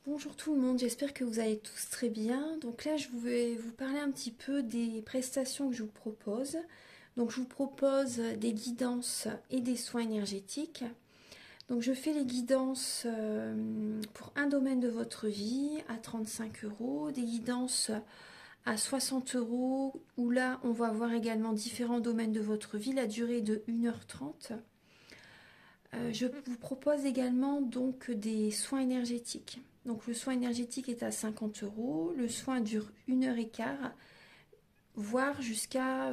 Bonjour tout le monde, j'espère que vous allez tous très bien. Donc là, je vais vous parler un petit peu des prestations que je vous propose. Donc je vous propose des guidances et des soins énergétiques. Donc je fais les guidances pour un domaine de votre vie à 35 euros, des guidances à 60 euros, où là on va voir également différents domaines de votre vie, la durée est de 1h30. Je vous propose également donc des soins énergétiques. Donc le soin énergétique est à 50 euros, le soin dure 1h15, voire jusqu'à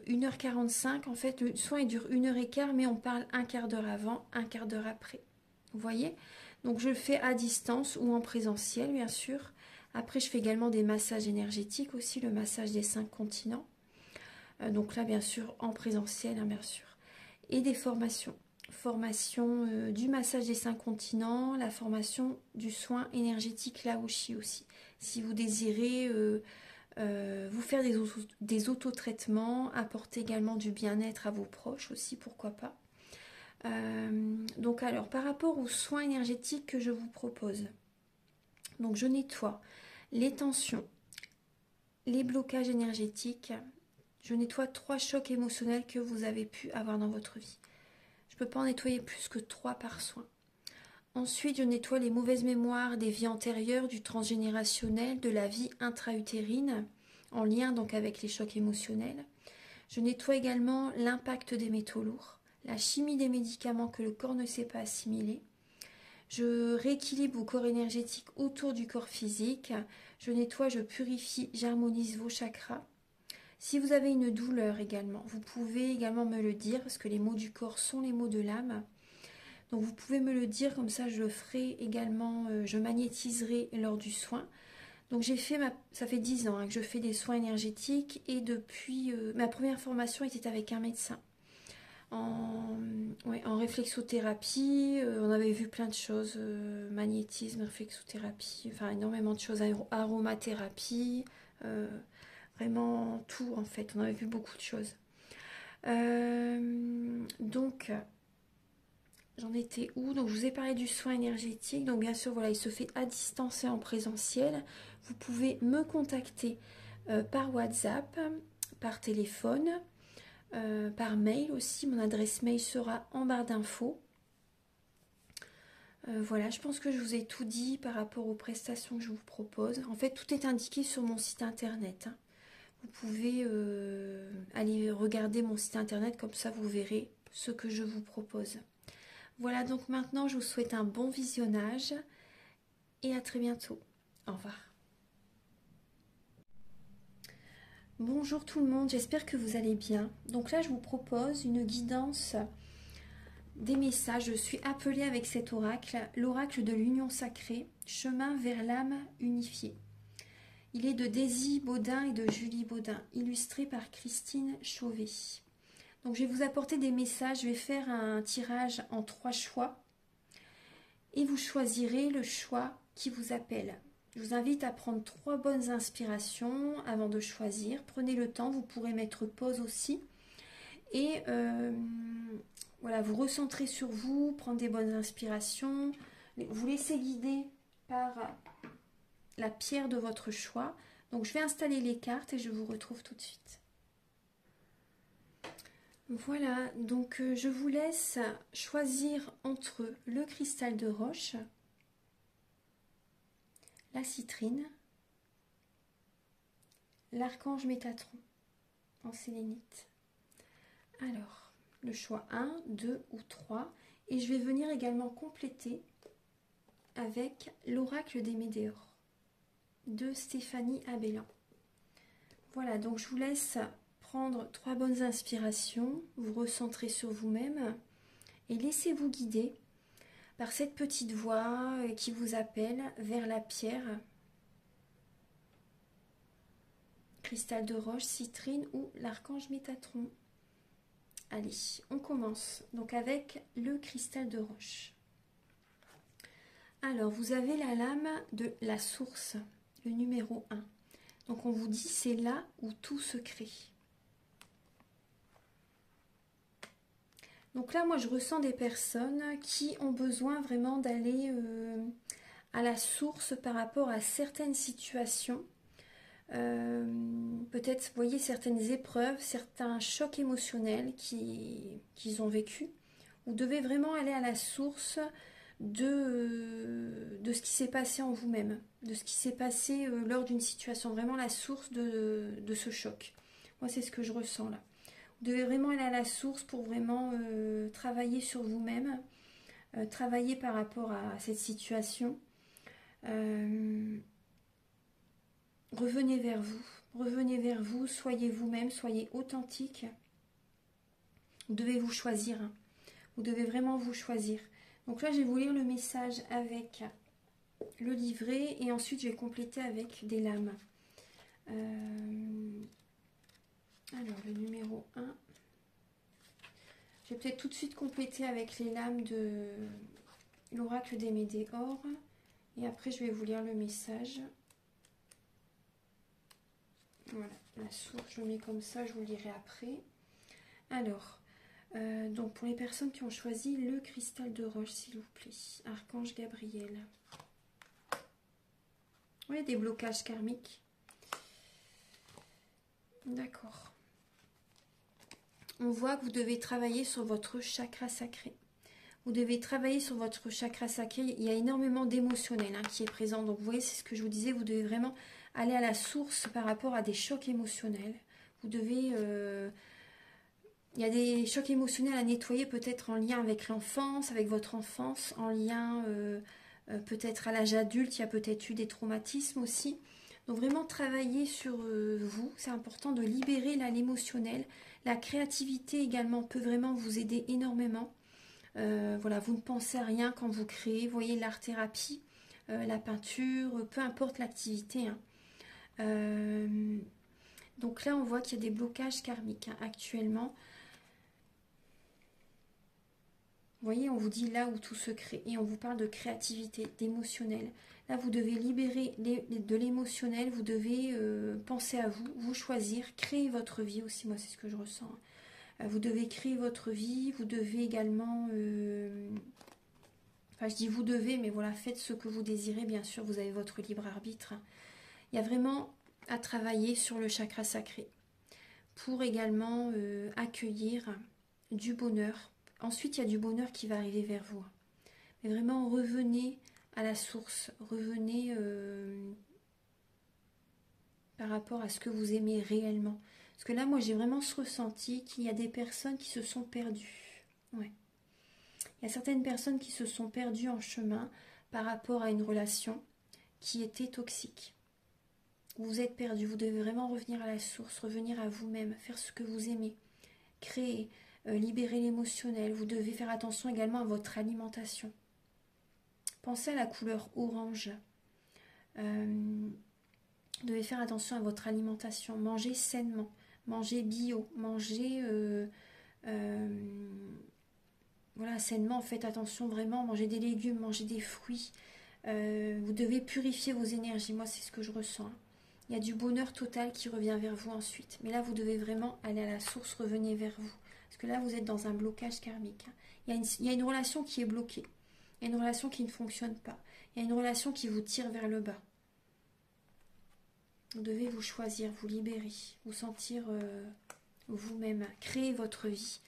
1h45. En fait, le soin il dure 1h15, mais on parle un quart d'heure avant, un quart d'heure après. Vous voyez? Donc je le fais à distance ou en présentiel, bien sûr. Après, je fais également des massages énergétiques aussi, le massage des 5 continents. Donc là, bien sûr, en présentiel, hein, bien sûr. Et des formations. Formation du massage des 5 continents, la formation du soin énergétique Laoshi aussi. Si vous désirez vous faire des autotraitements, apporter également du bien-être à vos proches aussi, pourquoi pas. Donc alors, par rapport aux soins énergétiques que je vous propose, donc je nettoie les tensions, les blocages énergétiques, je nettoie 3 chocs émotionnels que vous avez pu avoir dans votre vie. Je ne peux pas en nettoyer plus que 3 par soin. Ensuite, je nettoie les mauvaises mémoires des vies antérieures, du transgénérationnel, de la vie intra-utérine, en lien donc avec les chocs émotionnels. Je nettoie également l'impact des métaux lourds, la chimie des médicaments que le corps ne sait pas assimiler. Je rééquilibre vos corps énergétiques autour du corps physique. Je nettoie, je purifie, j'harmonise vos chakras. Si vous avez une douleur également, vous pouvez également me le dire, parce que les mots du corps sont les mots de l'âme. Donc vous pouvez me le dire, comme ça je le ferai également, je magnétiserai lors du soin. Donc ça fait 10 ans que je fais des soins énergétiques et depuis ma première formation était avec un médecin en réflexothérapie. On avait vu plein de choses, magnétisme, réflexothérapie, enfin énormément de choses, aromathérapie, vraiment tout en fait. On avait vu beaucoup de choses. Donc j'en étais où? Donc je vous ai parlé du soin énergétique. Donc bien sûr, voilà, il se fait à distance et en présentiel. Vous pouvez me contacter par WhatsApp, par téléphone, par mail aussi. Mon adresse mail sera en barre d'infos. Voilà, je pense que je vous ai tout dit par rapport aux prestations que je vous propose. En fait, tout est indiqué sur mon site internet, hein. Vous pouvez aller regarder mon site internet, comme ça vous verrez ce que je vous propose. Voilà, donc maintenant je vous souhaite un bon visionnage et à très bientôt. Au revoir. Bonjour tout le monde, j'espère que vous allez bien. Donc là je vous propose une guidance des messages. Je suis appelée avec cet oracle, l'oracle de l'union sacrée, chemin vers l'âme unifiée. Il est de Daisy Baudin et de Julie Baudin, illustré par Christine Chauvet. Donc je vais vous apporter des messages, je vais faire un tirage en 3 choix et vous choisirez le choix qui vous appelle. Je vous invite à prendre 3 bonnes inspirations avant de choisir. Prenez le temps, vous pourrez mettre pause aussi. Et voilà, vous recentrez sur vous, prendre des bonnes inspirations, vous laissez guider par la pierre de votre choix. Donc je vais installer les cartes et je vous retrouve tout de suite. Voilà, donc je vous laisse choisir entre le cristal de roche, la citrine, l'archange Métatron en sélénite. Alors, le choix 1, 2 ou 3. Et je vais venir également compléter avec l'oracle des météores de Stéphanie Abellan. Voilà, donc je vous laisse prendre 3 bonnes inspirations, vous recentrer sur vous-même et laissez-vous guider par cette petite voix qui vous appelle vers la pierre, cristal de roche, citrine ou l'archange Métatron. Allez, on commence donc avec le cristal de roche. Alors, vous avez la lame de la source, le numéro 1. Donc, on vous dit c'est là où tout se crée. Donc là, moi, je ressens des personnes qui ont besoin vraiment d'aller à la source par rapport à certaines situations. Peut-être, vous voyez, certaines épreuves, certains chocs émotionnels qu'ils ont vécu. Vous devez vraiment aller à la source de ce qui s'est passé en vous-même, de ce qui s'est passé lors d'une situation, vraiment la source de ce choc. Moi, c'est ce que je ressens là. Vous devez vraiment aller à la source pour vraiment travailler sur vous-même, travailler par rapport à cette situation. Revenez vers vous, soyez vous-même, soyez authentique. Vous devez vous choisir, hein. Vous devez vraiment vous choisir. Donc là, je vais vous lire le message avec le livret et ensuite je vais compléter avec des lames. Alors, le numéro 1. Je vais peut-être tout de suite compléter avec les lames de l'oracle des Médéors. Et après, je vais vous lire le message. Voilà, la source, je le mets comme ça, je vous le lirai après. Alors, donc pour les personnes qui ont choisi le cristal de roche, s'il vous plaît, Archange Gabriel. Oui, des blocages karmiques. D'accord. On voit que vous devez travailler sur votre chakra sacré. Vous devez travailler sur votre chakra sacré. Il y a énormément d'émotionnel qui est présent. Donc vous voyez, c'est ce que je vous disais, vous devez vraiment aller à la source par rapport à des chocs émotionnels. Vous devez... il y a des chocs émotionnels à nettoyer, peut-être en lien avec l'enfance, avec votre enfance, en lien peut-être à l'âge adulte, il y a peut-être eu des traumatismes aussi. Donc vraiment travailler sur vous, c'est important de libérer l'émotionnel. La créativité également peut vraiment vous aider énormément. Voilà, vous ne pensez à rien quand vous créez. Vous voyez, l'art-thérapie, la peinture, peu importe l'activité. Donc là, on voit qu'il y a des blocages karmiques actuellement. Vous voyez, on vous dit là où tout se crée. Et on vous parle de créativité, d'émotionnel. Là, vous devez libérer de l'émotionnel. Vous devez penser à vous, vous choisir, créer votre vie aussi. Moi, c'est ce que je ressens. Vous devez créer votre vie. Vous devez également... Enfin, je dis vous devez, mais voilà, faites ce que vous désirez. Bien sûr, vous avez votre libre arbitre. Il y a vraiment à travailler sur le chakra sacré pour également accueillir du bonheur. Ensuite, il y a du bonheur qui va arriver vers vous. Mais vraiment, revenez à la source. Revenez par rapport à ce que vous aimez réellement. Parce que là, moi, j'ai vraiment ce ressenti qu'il y a des personnes qui se sont perdues. Ouais. Il y a certaines personnes qui se sont perdues en chemin par rapport à une relation qui était toxique. Vous êtes perdu, vous devez vraiment revenir à la source, revenir à vous-même, faire ce que vous aimez, créer, libérer l'émotionnel. Vous devez faire attention également à votre alimentation. Pensez à la couleur orange. Vous devez faire attention à votre alimentation. Mangez sainement, mangez bio, mangez voilà, sainement. Faites attention vraiment, mangez des légumes, mangez des fruits. Vous devez purifier vos énergies. Moi, c'est ce que je ressens. Il y a du bonheur total qui revient vers vous ensuite. Mais là, vous devez vraiment aller à la source, revenez vers vous. Parce que là, vous êtes dans un blocage karmique. Il y a une relation qui est bloquée. Il y a une relation qui ne fonctionne pas. Il y a une relation qui vous tire vers le bas. Vous devez vous choisir, vous libérer, vous sentir vous-même, créer votre vie.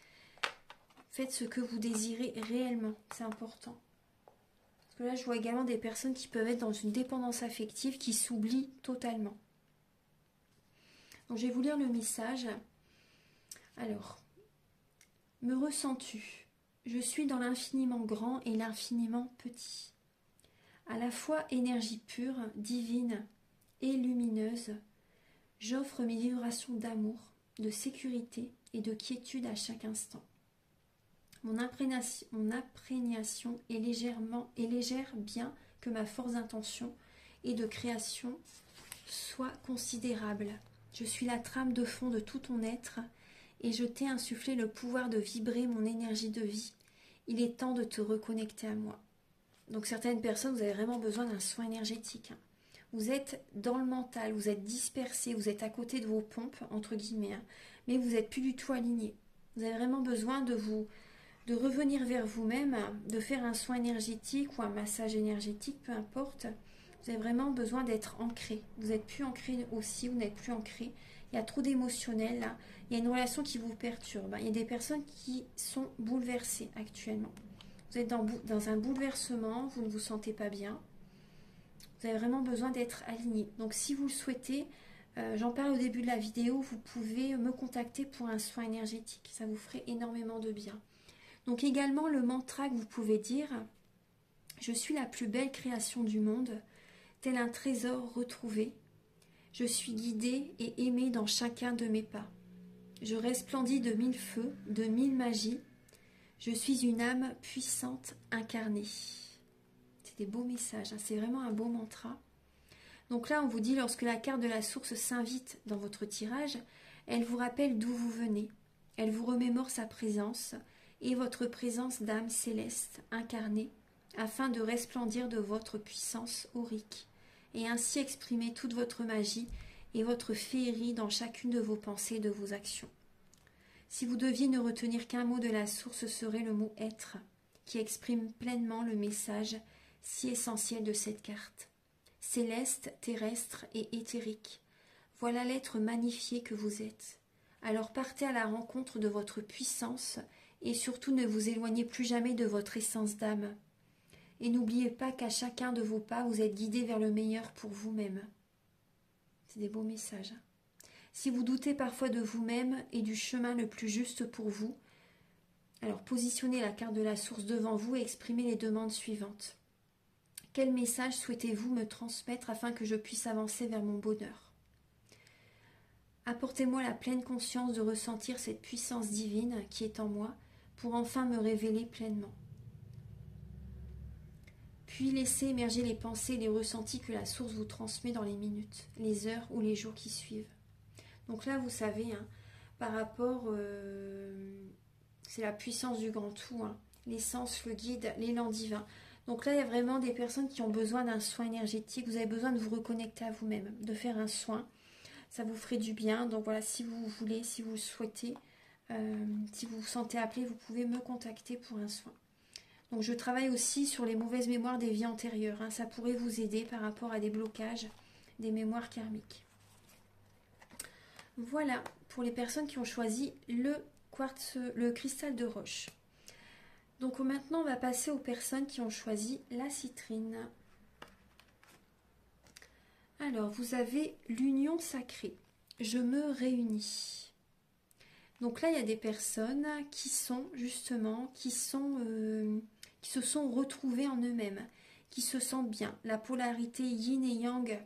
Faites ce que vous désirez réellement, c'est important. Parce que là, je vois également des personnes qui peuvent être dans une dépendance affective qui s'oublient totalement. Donc, je vais vous lire le message. Alors, me ressens-tu? Je suis dans l'infiniment grand et l'infiniment petit. À la fois énergie pure, divine et lumineuse, j'offre mes vibrations d'amour, de sécurité et de quiétude à chaque instant. Mon imprégnation est légère bien que ma force d'intention et de création soit considérable. Je suis la trame de fond de tout ton être et je t'ai insufflé le pouvoir de vibrer mon énergie de vie. Il est temps de te reconnecter à moi. Donc certaines personnes, vous avez vraiment besoin d'un soin énergétique. Vous êtes dans le mental, vous êtes dispersé, vous êtes à côté de vos pompes, entre guillemets, mais vous n'êtes plus du tout aligné. Vous avez vraiment besoin de vous de revenir vers vous-même, de faire un soin énergétique ou un massage énergétique, peu importe. Vous avez vraiment besoin d'être ancré. Vous n'êtes plus ancré aussi, vous n'êtes plus ancré. Il y a trop d'émotionnel là. Il y a une relation qui vous perturbe. Il y a des personnes qui sont bouleversées actuellement. Vous êtes dans un bouleversement, vous ne vous sentez pas bien. Vous avez vraiment besoin d'être aligné. Donc si vous le souhaitez, j'en parle au début de la vidéo, vous pouvez me contacter pour un soin énergétique. Ça vous ferait énormément de bien. Donc également le mantra que vous pouvez dire, je suis la plus belle création du monde, tel un trésor retrouvé. Je suis guidée et aimée dans chacun de mes pas. Je resplendis de 1000 feux, de 1000 magies. Je suis une âme puissante incarnée. C'est des beaux messages, hein. C'est vraiment un beau mantra. Donc là, on vous dit, lorsque la carte de la source s'invite dans votre tirage, elle vous rappelle d'où vous venez. Elle vous remémore sa présence et votre présence d'âme céleste incarnée, afin de resplendir de votre puissance aurique, et ainsi exprimer toute votre magie et votre féerie dans chacune de vos pensées et de vos actions. Si vous deviez ne retenir qu'un mot de la source, ce serait le mot être, qui exprime pleinement le message si essentiel de cette carte. Céleste, terrestre et éthérique, voilà l'être magnifié que vous êtes. Alors partez à la rencontre de votre puissance et surtout ne vous éloignez plus jamais de votre essence d'âme. Et n'oubliez pas qu'à chacun de vos pas, vous êtes guidé vers le meilleur pour vous-même. C'est des beaux messages. Si vous doutez parfois de vous-même et du chemin le plus juste pour vous, alors positionnez la carte de la source devant vous et exprimez les demandes suivantes. Quel message souhaitez-vous me transmettre afin que je puisse avancer vers mon bonheur? Apportez-moi la pleine conscience de ressentir cette puissance divine qui est en moi pour enfin me révéler pleinement. Puis laissez émerger les pensées et les ressentis que la source vous transmet dans les minutes, les heures ou les jours qui suivent. Donc là, vous savez, hein, par rapport, c'est la puissance du grand tout, hein, l'essence, le guide, l'élan divin. Donc là, il y a vraiment des personnes qui ont besoin d'un soin énergétique. Vous avez besoin de vous reconnecter à vous-même, de faire un soin. Ça vous ferait du bien. Donc voilà, si vous voulez, si vous le souhaitez, si vous vous sentez appelé, vous pouvez me contacter pour un soin. Donc je travaille aussi sur les mauvaises mémoires des vies antérieures, hein. Ça pourrait vous aider par rapport à des blocages, des mémoires karmiques. Voilà pour les personnes qui ont choisi le quartz, le cristal de roche. Donc maintenant on va passer aux personnes qui ont choisi la citrine. Alors vous avez l'union sacrée. Je me réunis. Donc là il y a des personnes qui sont justement, qui se sont retrouvées en eux-mêmes, qui se sentent bien. La polarité yin et yang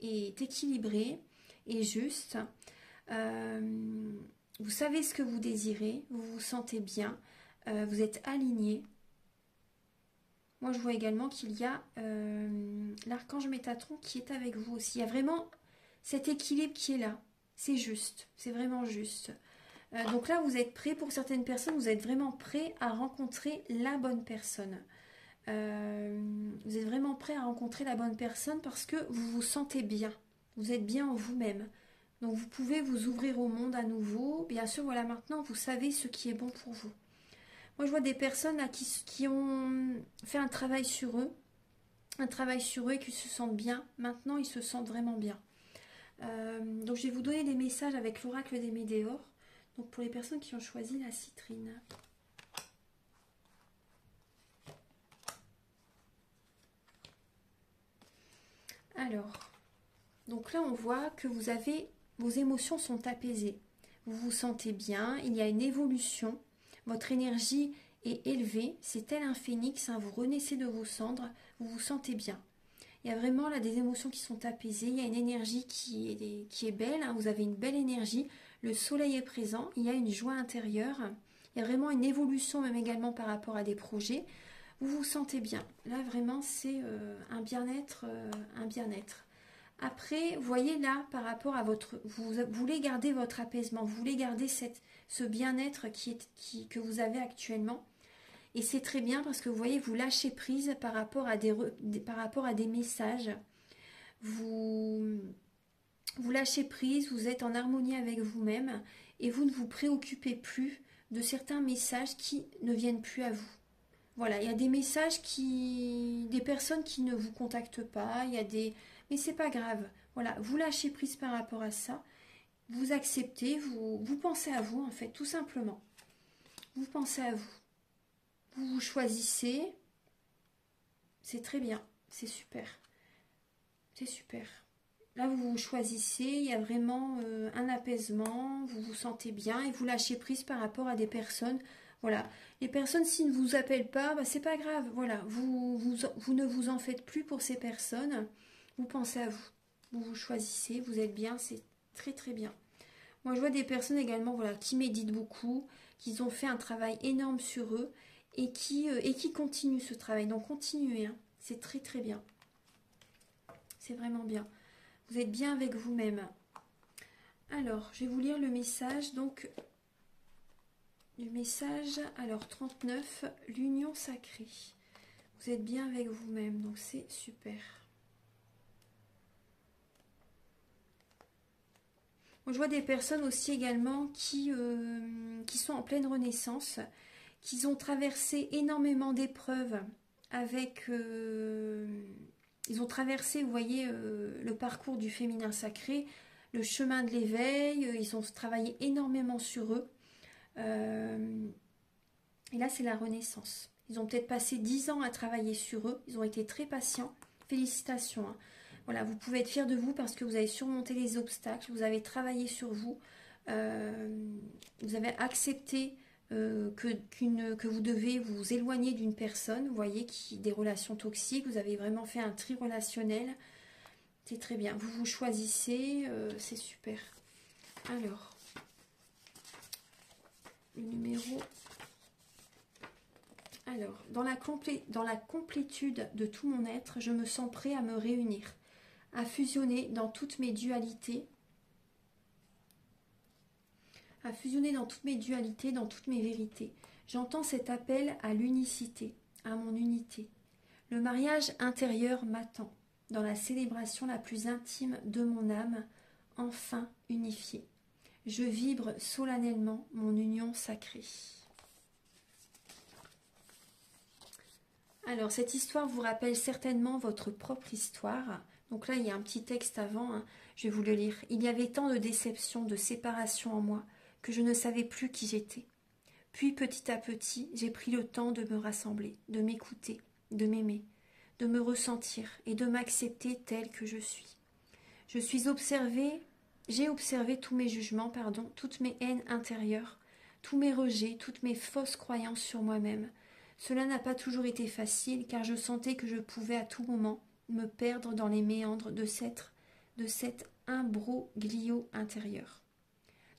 est équilibrée et juste. Vous savez ce que vous désirez, vous vous sentez bien, vous êtes aligné. Moi je vois également qu'il y a l'archange Métatron qui est avec vous aussi. Il y a vraiment cet équilibre qui est là. C'est juste, c'est vraiment juste. Donc là vous êtes prêts, pour certaines personnes, vous êtes vraiment prêts à rencontrer la bonne personne. Vous êtes vraiment prêts à rencontrer la bonne personne parce que vous vous sentez bien. Vous êtes bien en vous-même. Donc vous pouvez vous ouvrir au monde à nouveau. Bien sûr, voilà, maintenant vous savez ce qui est bon pour vous. Moi je vois des personnes là, qui ont fait un travail sur eux. Et qui se sentent bien. Maintenant ils se sentent vraiment bien. Donc je vais vous donner des messages avec l'oracle des Médéors. Donc pour les personnes qui ont choisi la citrine. Alors, donc là on voit que vous avez, vos émotions sont apaisées. Vous vous sentez bien, il y a une évolution. Votre énergie est élevée, c'est tel un phénix, hein, vous renaissez de vos cendres, vous vous sentez bien. Il y a vraiment là des émotions qui sont apaisées, il y a une énergie qui est belle, hein, vous avez une belle énergie, le soleil est présent, il y a une joie intérieure, il y a vraiment une évolution même également par rapport à des projets, vous vous sentez bien. Là vraiment c'est un bien-être, Après, vous voyez là, par rapport à votre... Vous voulez garder votre apaisement, vous voulez garder ce bien-être que vous avez actuellement. Et c'est très bien parce que vous voyez, vous lâchez prise par rapport à des messages. Vous lâchez prise, vous êtes en harmonie avec vous-même et vous ne vous préoccupez plus de certains messages qui ne viennent plus à vous. Voilà, il y a des messages des personnes qui ne vous contactent pas, mais c'est pas grave. Voilà, vous lâchez prise par rapport à ça, vous acceptez, vous pensez à vous en fait, tout simplement. Vous pensez à vous. Vous vous choisissez. C'est très bien, c'est super. C'est super. Là, vous vous choisissez, il y a vraiment un apaisement, vous vous sentez bien et vous lâchez prise par rapport à des personnes. Voilà, les personnes, s'ils ne vous appellent pas, bah, c'est pas grave. Voilà, vous ne vous en faites plus pour ces personnes. Vous pensez à vous. Vous vous choisissez, vous êtes bien, c'est très très bien. Moi, je vois des personnes également voilà, qui méditent beaucoup, qui ont fait un travail énorme sur eux et qui continuent ce travail. Donc, continuez, hein. C'est très très bien. C'est vraiment bien. Vous êtes bien avec vous-même. Alors, je vais vous lire le message. Donc, du message, alors 39, l'union sacrée. Vous êtes bien avec vous-même, donc c'est super. Moi, je vois des personnes aussi également qui sont en pleine renaissance, qui ont traversé énormément d'épreuves avec... ils ont traversé, vous voyez, le parcours du féminin sacré, le chemin de l'éveil, ils ont travaillé énormément sur eux. Et là, c'est la renaissance. Ils ont peut-être passé 10 ans à travailler sur eux. Ils ont été très patients. Félicitations, hein. Voilà, vous pouvez être fiers de vous parce que vous avez surmonté les obstacles. Vous avez travaillé sur vous. Vous avez accepté que vous devez vous éloigner d'une personne. Vous voyez, des relations toxiques. Vous avez vraiment fait un tri relationnel. C'est très bien. Vous vous choisissez. C'est super. Alors, le numéro... Alors, dans la complétude de tout mon être, je me sens prêt à me réunir, à fusionner dans toutes mes dualités, dans toutes mes vérités. J'entends cet appel à l'unicité, à mon unité. Le mariage intérieur m'attend, dans la célébration la plus intime de mon âme, enfin unifiée. Je vibre solennellement mon union sacrée. Alors, cette histoire vous rappelle certainement votre propre histoire. Donc là, il y a un petit texte avant, hein. Je vais vous le lire. Il y avait tant de déceptions, de séparations en moi, que je ne savais plus qui j'étais. Puis, petit à petit, j'ai pris le temps de me rassembler, de m'écouter, de m'aimer, de me ressentir et de m'accepter telle que je suis. J'ai observé tous mes jugements, toutes mes haines intérieures, tous mes rejets, toutes mes fausses croyances sur moi-même. Cela n'a pas toujours été facile, car je sentais que je pouvais à tout moment me perdre dans les méandres de cet imbroglio intérieur.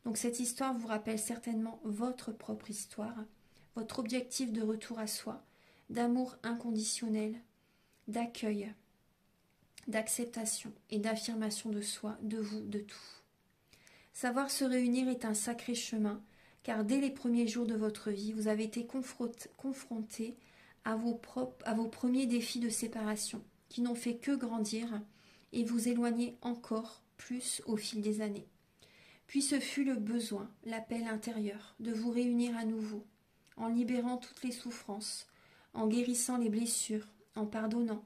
Donc cette histoire vous rappelle certainement votre propre histoire, votre objectif de retour à soi, d'amour inconditionnel, d'accueil, d'acceptation et d'affirmation de soi, de vous, de tout. Savoir se réunir est un sacré chemin, car dès les premiers jours de votre vie, vous avez été confronté à vos premiers défis de séparation, qui n'ont fait que grandir et vous éloigner encore plus au fil des années. Puis ce fut le besoin, l'appel intérieur, de vous réunir à nouveau, en libérant toutes les souffrances, en guérissant les blessures, en pardonnant.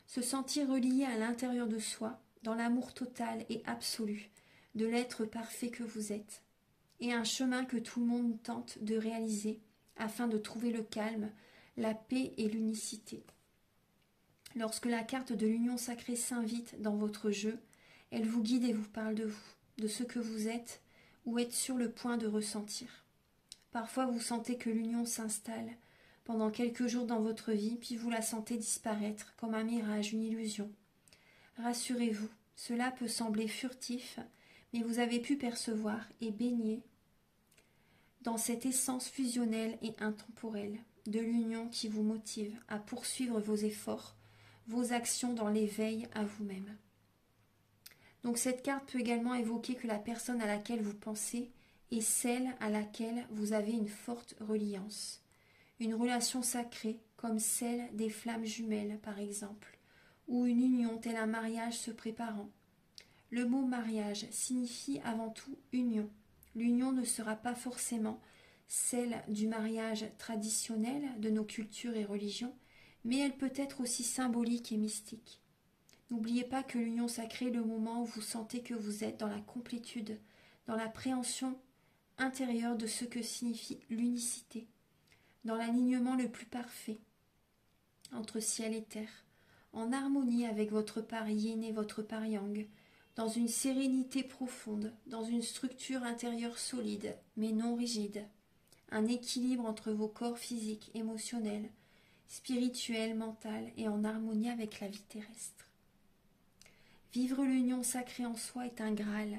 Se sentir relié à l'intérieur de soi, dans l'amour total et absolu de l'être parfait que vous êtes, et un chemin que tout le monde tente de réaliser afin de trouver le calme, la paix et l'unicité. Lorsque la carte de l'union sacrée s'invite dans votre jeu, elle vous guide et vous parle de vous, de ce que vous êtes ou êtes sur le point de ressentir. Parfois vous sentez que l'union s'installe pendant quelques jours dans votre vie, puis vous la sentez disparaître comme un mirage, une illusion. Rassurez-vous, cela peut sembler furtif, mais vous avez pu percevoir et baigner dans cette essence fusionnelle et intemporelle de l'union qui vous motive à poursuivre vos efforts, vos actions dans l'éveil à vous-même. Donc cette carte peut également évoquer que la personne à laquelle vous pensez est celle à laquelle vous avez une forte reliance. Une relation sacrée comme celle des flammes jumelles par exemple, ou une union tel un mariage se préparant. Le mot mariage signifie avant tout union. L'union ne sera pas forcément celle du mariage traditionnel de nos cultures et religions, mais elle peut être aussi symbolique et mystique. N'oubliez pas que l'union sacrée est le moment où vous sentez que vous êtes dans la complétude, dans l'appréhension intérieure de ce que signifie l'unicité, dans l'alignement le plus parfait entre ciel et terre, en harmonie avec votre part yin et votre part yang, dans une sérénité profonde, dans une structure intérieure solide mais non rigide, un équilibre entre vos corps physiques, émotionnels, spirituels, mental et en harmonie avec la vie terrestre. Vivre l'union sacrée en soi est un Graal,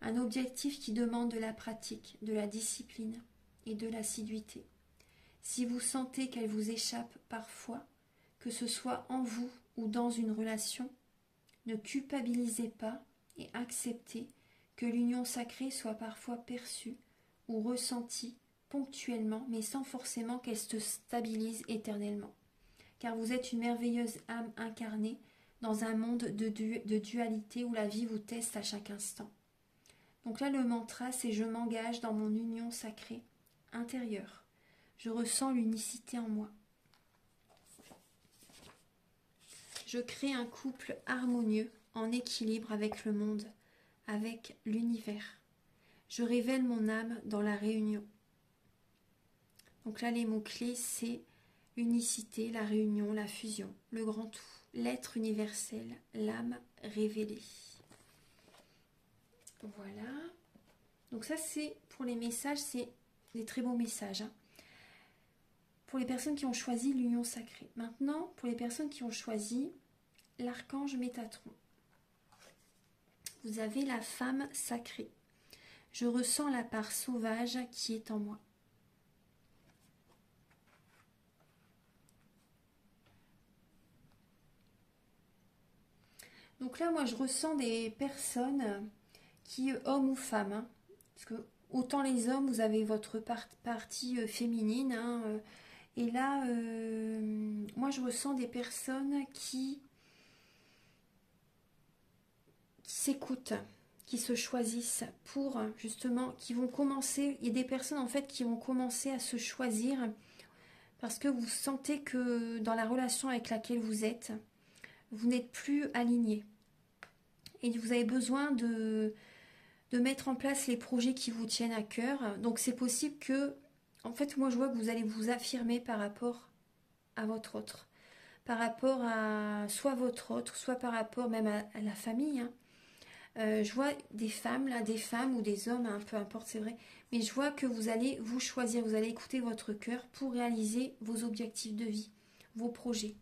un objectif qui demande de la pratique, de la discipline et de l'assiduité. Si vous sentez qu'elle vous échappe parfois, que ce soit en vous ou dans une relation, ne culpabilisez pas et acceptez que l'union sacrée soit parfois perçue ou ressentie ponctuellement, mais sans forcément qu'elle se stabilise éternellement. Car vous êtes une merveilleuse âme incarnée dans un monde de dualité où la vie vous teste à chaque instant. Donc là, le mantra, c'est « Je m'engage dans mon union sacrée intérieure. Je ressens l'unicité en moi. Je crée un couple harmonieux, en équilibre avec le monde, avec l'univers. Je révèle mon âme dans la réunion. » Donc là, les mots-clés, c'est l'unicité, la réunion, la fusion, le grand tout, l'être universel, l'âme révélée. Voilà. Donc ça, c'est pour les messages, c'est des très beaux messages. Hein. Pour les personnes qui ont choisi l'union sacrée. Maintenant, pour les personnes qui ont choisi l'archange Métatron. Vous avez la femme sacrée. Je ressens la part sauvage qui est en moi. Donc là, moi, je ressens des personnes qui, hommes ou femmes, hein, parce que autant les hommes, vous avez votre partie féminine, hein, et là, moi, je ressens des personnes qui s'écoutent, qui se choisissent pour, justement, qui vont commencer, il y a des personnes, en fait, qui vont commencer à se choisir parce que vous sentez que dans la relation avec laquelle vous êtes, vous n'êtes plus aligné. Et vous avez besoin de mettre en place les projets qui vous tiennent à cœur. Donc c'est possible que, en fait, moi je vois que vous allez vous affirmer par rapport à votre autre. Par rapport à soit votre autre, soit par rapport même à la famille. Hein. Je vois des femmes, là, des femmes ou des hommes, hein, peu importe, c'est vrai. Mais je vois que vous allez vous choisir, vous allez écouter votre cœur pour réaliser vos objectifs de vie, vos projets.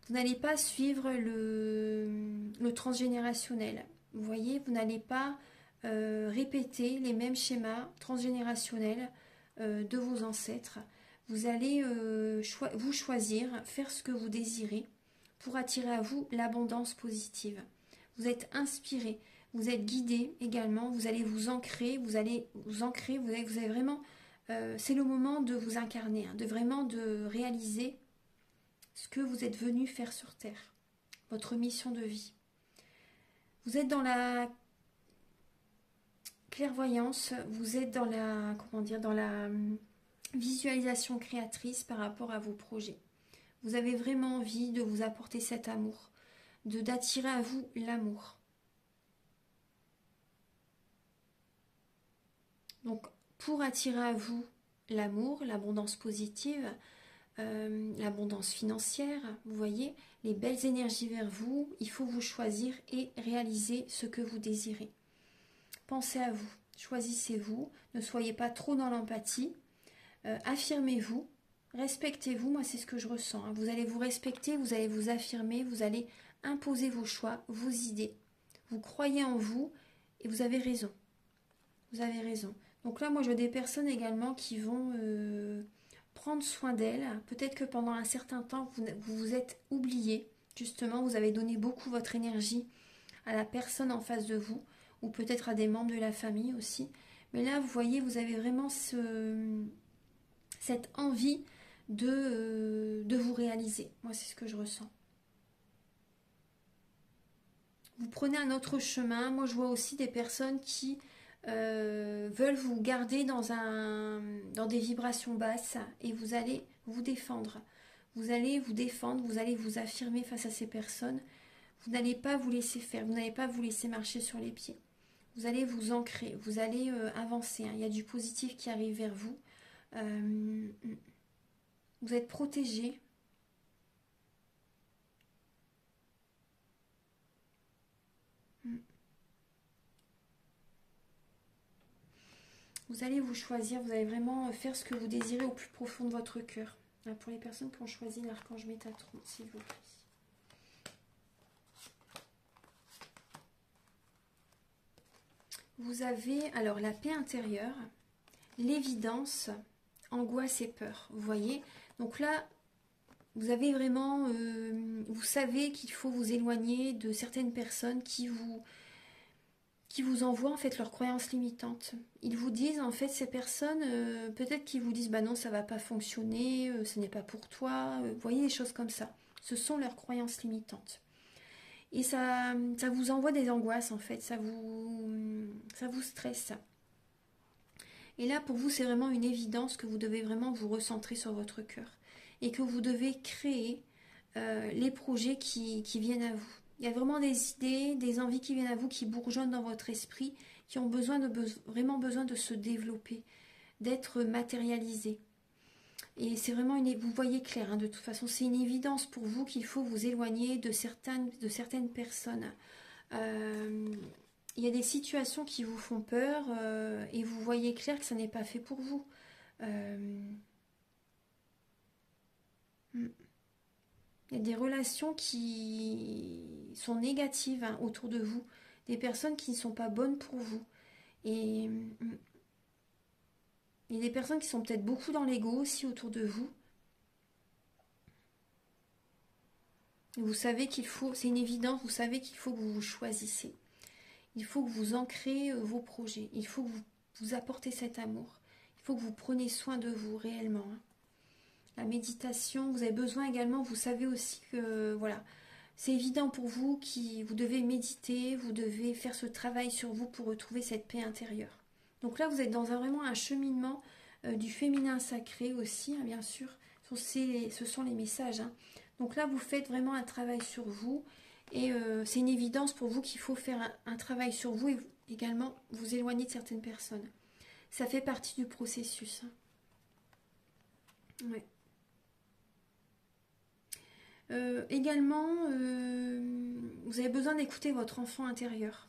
Vous n'allez pas suivre le transgénérationnel. Vous voyez, vous n'allez pas répéter les mêmes schémas transgénérationnels de vos ancêtres. Vous allez vous choisir, faire ce que vous désirez pour attirer à vous l'abondance positive. Vous êtes inspiré, vous êtes guidé également, vous allez vous ancrer, vous allez vraiment... c'est le moment de vous incarner, hein, de réaliser ce que vous êtes venu faire sur Terre, votre mission de vie. Vous êtes dans la clairvoyance, vous êtes dans la, dans la visualisation créatrice par rapport à vos projets. Vous avez vraiment envie de vous apporter cet amour, d'attirer à vous l'amour. Donc, pour attirer à vous l'amour, l'abondance positive, l'abondance financière, vous voyez, les belles énergies vers vous, il faut vous choisir et réaliser ce que vous désirez. Pensez à vous, choisissez-vous, ne soyez pas trop dans l'empathie, affirmez-vous, respectez-vous, moi c'est ce que je ressens, hein. Vous allez vous respecter, vous allez vous affirmer, vous allez imposer vos choix, vos idées, vous croyez en vous et vous avez raison, vous avez raison. Donc là moi je vois des personnes également qui vont... prendre soin d'elle, peut-être que pendant un certain temps, vous vous êtes oublié, justement, vous avez donné beaucoup votre énergie à la personne en face de vous, ou peut-être à des membres de la famille aussi. Mais là, vous voyez, vous avez vraiment cette envie de vous réaliser. Moi, c'est ce que je ressens. Vous prenez un autre chemin. Moi, je vois aussi des personnes qui veulent vous garder dans des vibrations basses et vous allez vous défendre. Vous allez vous défendre, vous allez vous affirmer face à ces personnes. Vous n'allez pas vous laisser faire, vous n'allez pas vous laisser marcher sur les pieds. Vous allez vous ancrer, vous allez avancer. Hein. Il y a du positif qui arrive vers vous. Vous êtes protégé. Vous allez vous choisir, vous allez vraiment faire ce que vous désirez au plus profond de votre cœur. Là, pour les personnes qui ont choisi l'archange Métatron, s'il vous plaît. Vous avez alors la paix intérieure, l'évidence, angoisse et peur. Vous voyez? Donc là, vous avez vraiment, vous savez qu'il faut vous éloigner de certaines personnes qui vous envoient en fait leurs croyances limitantes. Ils vous disent en fait ces personnes, peut-être qu'ils vous disent bah non ça va pas fonctionner, ce n'est pas pour toi, vous voyez des choses comme ça. Ce sont leurs croyances limitantes. Et ça vous envoie des angoisses en fait, ça vous stresse. Et là pour vous c'est vraiment une évidence que vous devez vraiment vous recentrer sur votre cœur et que vous devez créer les projets qui viennent à vous. Il y a vraiment des idées, des envies qui viennent à vous, qui bourgeonnent dans votre esprit, qui ont vraiment besoin de se développer, d'être matérialisées. Et c'est vraiment vous voyez clair, hein, de toute façon, c'est une évidence pour vous qu'il faut vous éloigner de certaines personnes. Il y a des situations qui vous font peur et vous voyez clair que ça n'est pas fait pour vous. Il y a des relations qui sont négatives hein, autour de vous, des personnes qui ne sont pas bonnes pour vous. Et il y a des personnes qui sont peut-être beaucoup dans l'ego aussi autour de vous. Et vous savez qu'il faut, c'est une évidence, vous savez qu'il faut que vous vous choisissez. Il faut que vous ancrez vos projets. Il faut que vous apportez cet amour. Il faut que vous preniez soin de vous réellement. Hein. La méditation, vous avez besoin également, vous savez aussi que voilà, c'est évident pour vous que vous devez méditer, vous devez faire ce travail sur vous pour retrouver cette paix intérieure. Donc là, vous êtes dans vraiment un cheminement du féminin sacré aussi, hein, bien sûr. Ce sont les messages. Hein. Donc là, vous faites vraiment un travail sur vous et c'est une évidence pour vous qu'il faut faire un travail sur vous et également vous éloigner de certaines personnes. Ça fait partie du processus. Hein. Ouais. Également, vous avez besoin d'écouter votre enfant intérieur.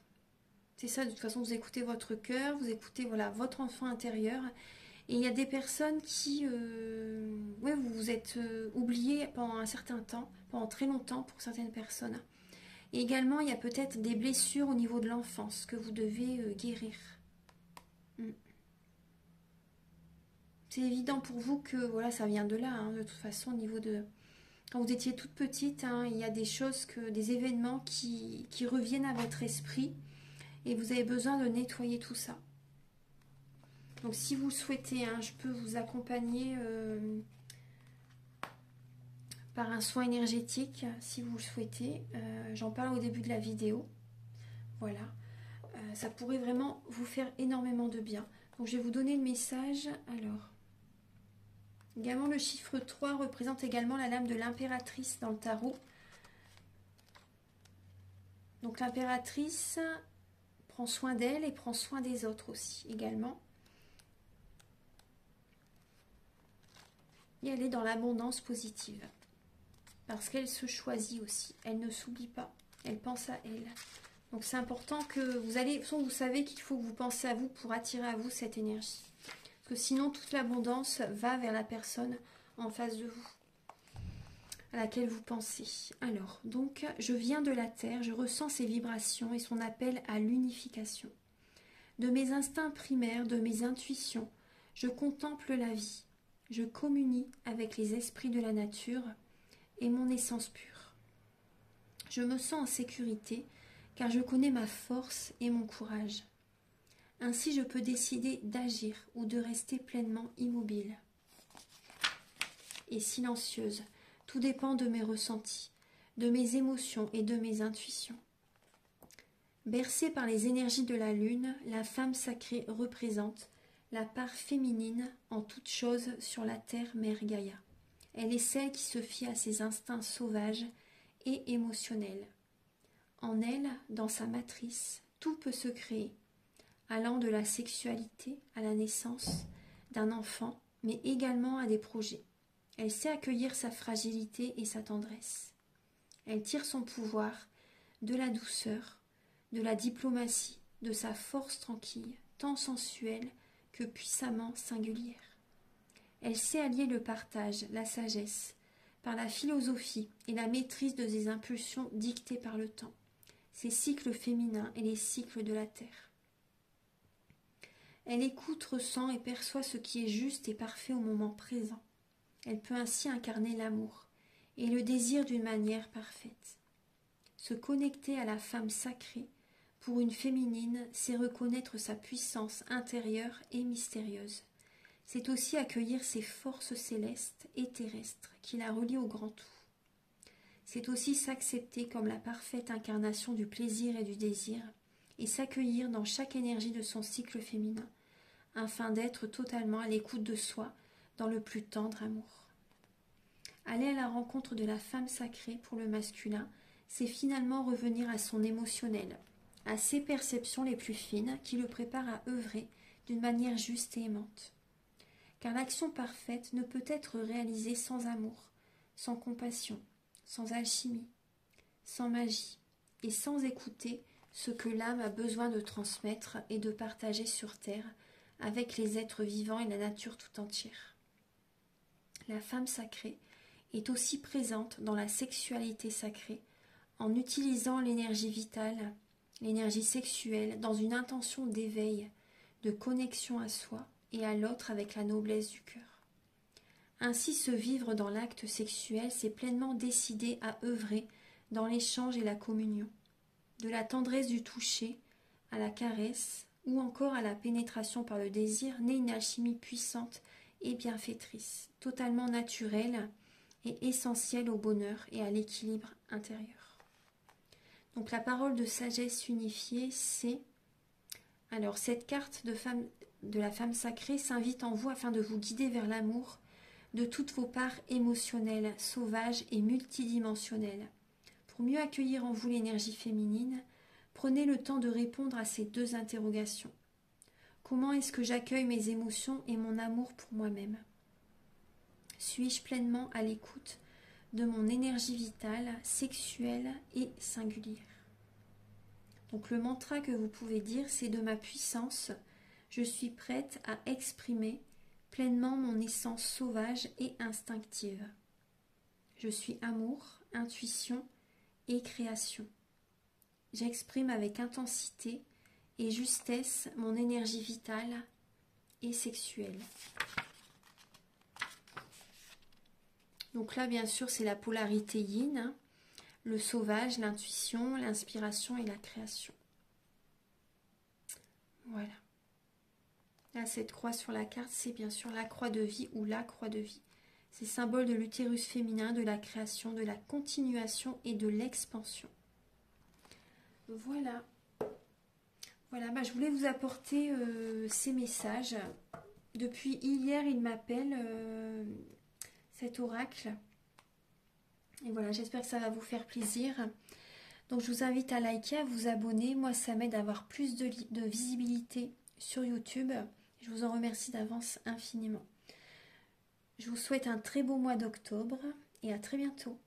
C'est ça, de toute façon, vous écoutez votre cœur, vous écoutez voilà, votre enfant intérieur. Et il y a des personnes qui, ouais, vous vous êtes oubliés pendant un certain temps, pendant très longtemps pour certaines personnes. Et également, il y a peut-être des blessures au niveau de l'enfance que vous devez guérir. C'est évident pour vous que voilà, ça vient de là, hein, de toute façon, au niveau de... Quand vous étiez toute petite, hein, il y a des choses, des événements qui reviennent à votre esprit et vous avez besoin de nettoyer tout ça. Donc si vous le souhaitez, hein, je peux vous accompagner par un soin énergétique, si vous le souhaitez. J'en parle au début de la vidéo. Voilà. Ça pourrait vraiment vous faire énormément de bien. Donc je vais vous donner le message. Alors, également le chiffre 3 représente également la lame de l'impératrice dans le tarot. Donc l'impératrice prend soin d'elle et prend soin des autres aussi également. Et elle est dans l'abondance positive. Parce qu'elle se choisit aussi. Elle ne s'oublie pas. Elle pense à elle. Donc c'est important que vous savez qu'il faut que vous pensez à vous pour attirer à vous cette énergie. Parce que sinon toute l'abondance va vers la personne en face de vous. À laquelle vous pensez. Alors, donc, je viens de la terre, je ressens ses vibrations et son appel à l'unification. De mes instincts primaires, de mes intuitions, je contemple la vie. Je communie avec les esprits de la nature et mon essence pure. Je me sens en sécurité car je connais ma force et mon courage. Ainsi, je peux décider d'agir ou de rester pleinement immobile et silencieuse. Tout dépend de mes ressentis, de mes émotions et de mes intuitions. Bercée par les énergies de la lune, la femme sacrée représente la part féminine en toute chose sur la terre mère Gaïa. Elle est celle qui se fie à ses instincts sauvages et émotionnels. En elle, dans sa matrice, tout peut se créer, allant de la sexualité à la naissance d'un enfant, mais également à des projets. Elle sait accueillir sa fragilité et sa tendresse. Elle tire son pouvoir de la douceur, de la diplomatie, de sa force tranquille, tant sensuelle que puissamment singulière. Elle sait allier le partage, la sagesse, par la philosophie et la maîtrise de ses impulsions dictées par le temps, ses cycles féminins et les cycles de la terre. Elle écoute, ressent et perçoit ce qui est juste et parfait au moment présent. Elle peut ainsi incarner l'amour et le désir d'une manière parfaite. Se connecter à la femme sacrée, pour une féminine, c'est reconnaître sa puissance intérieure et mystérieuse. C'est aussi accueillir ses forces célestes et terrestres qui la relient au grand tout. C'est aussi s'accepter comme la parfaite incarnation du plaisir et du désir, et s'accueillir dans chaque énergie de son cycle féminin, afin d'être totalement à l'écoute de soi dans le plus tendre amour. Aller à la rencontre de la femme sacrée pour le masculin, c'est finalement revenir à son émotionnel, à ses perceptions les plus fines qui le préparent à œuvrer d'une manière juste et aimante. Car l'action parfaite ne peut être réalisée sans amour, sans compassion, sans alchimie, sans magie, et sans écouter ce que l'âme a besoin de transmettre et de partager sur terre avec les êtres vivants et la nature tout entière. La femme sacrée est aussi présente dans la sexualité sacrée en utilisant l'énergie vitale, l'énergie sexuelle dans une intention d'éveil, de connexion à soi et à l'autre avec la noblesse du cœur. Ainsi, se vivre dans l'acte sexuel, c'est pleinement décider à œuvrer dans l'échange et la communion, de la tendresse du toucher à la caresse ou encore à la pénétration par le désir, naît une alchimie puissante et bienfaitrice, totalement naturelle et essentielle au bonheur et à l'équilibre intérieur. Donc la parole de sagesse unifiée, c'est... Alors cette carte de la femme sacrée s'invite en vous afin de vous guider vers l'amour de toutes vos parts émotionnelles, sauvages et multidimensionnelles. Pour mieux accueillir en vous l'énergie féminine, prenez le temps de répondre à ces deux interrogations. Comment est-ce que j'accueille mes émotions et mon amour pour moi-même? Suis-je pleinement à l'écoute de mon énergie vitale, sexuelle et singulière? Donc le mantra que vous pouvez dire, c'est de ma puissance, je suis prête à exprimer pleinement mon essence sauvage et instinctive. Je suis amour, intuition et création. J'exprime avec intensité et justesse mon énergie vitale et sexuelle. Donc là, bien sûr, c'est la polarité yin, hein, le sauvage, l'intuition, l'inspiration et la création. Voilà. Là, cette croix sur la carte, c'est bien sûr la croix de vie ou la croix de vie. C'est symbole de l'utérus féminin, de la création, de la continuation et de l'expansion. Voilà. Voilà, bah, je voulais vous apporter ces messages. Depuis hier, il m'appelle cet oracle. Et voilà, j'espère que ça va vous faire plaisir. Donc je vous invite à liker, à vous abonner. Moi, ça m'aide à avoir plus de visibilité sur YouTube. Je vous en remercie d'avance infiniment. Je vous souhaite un très beau mois d'octobre et à très bientôt.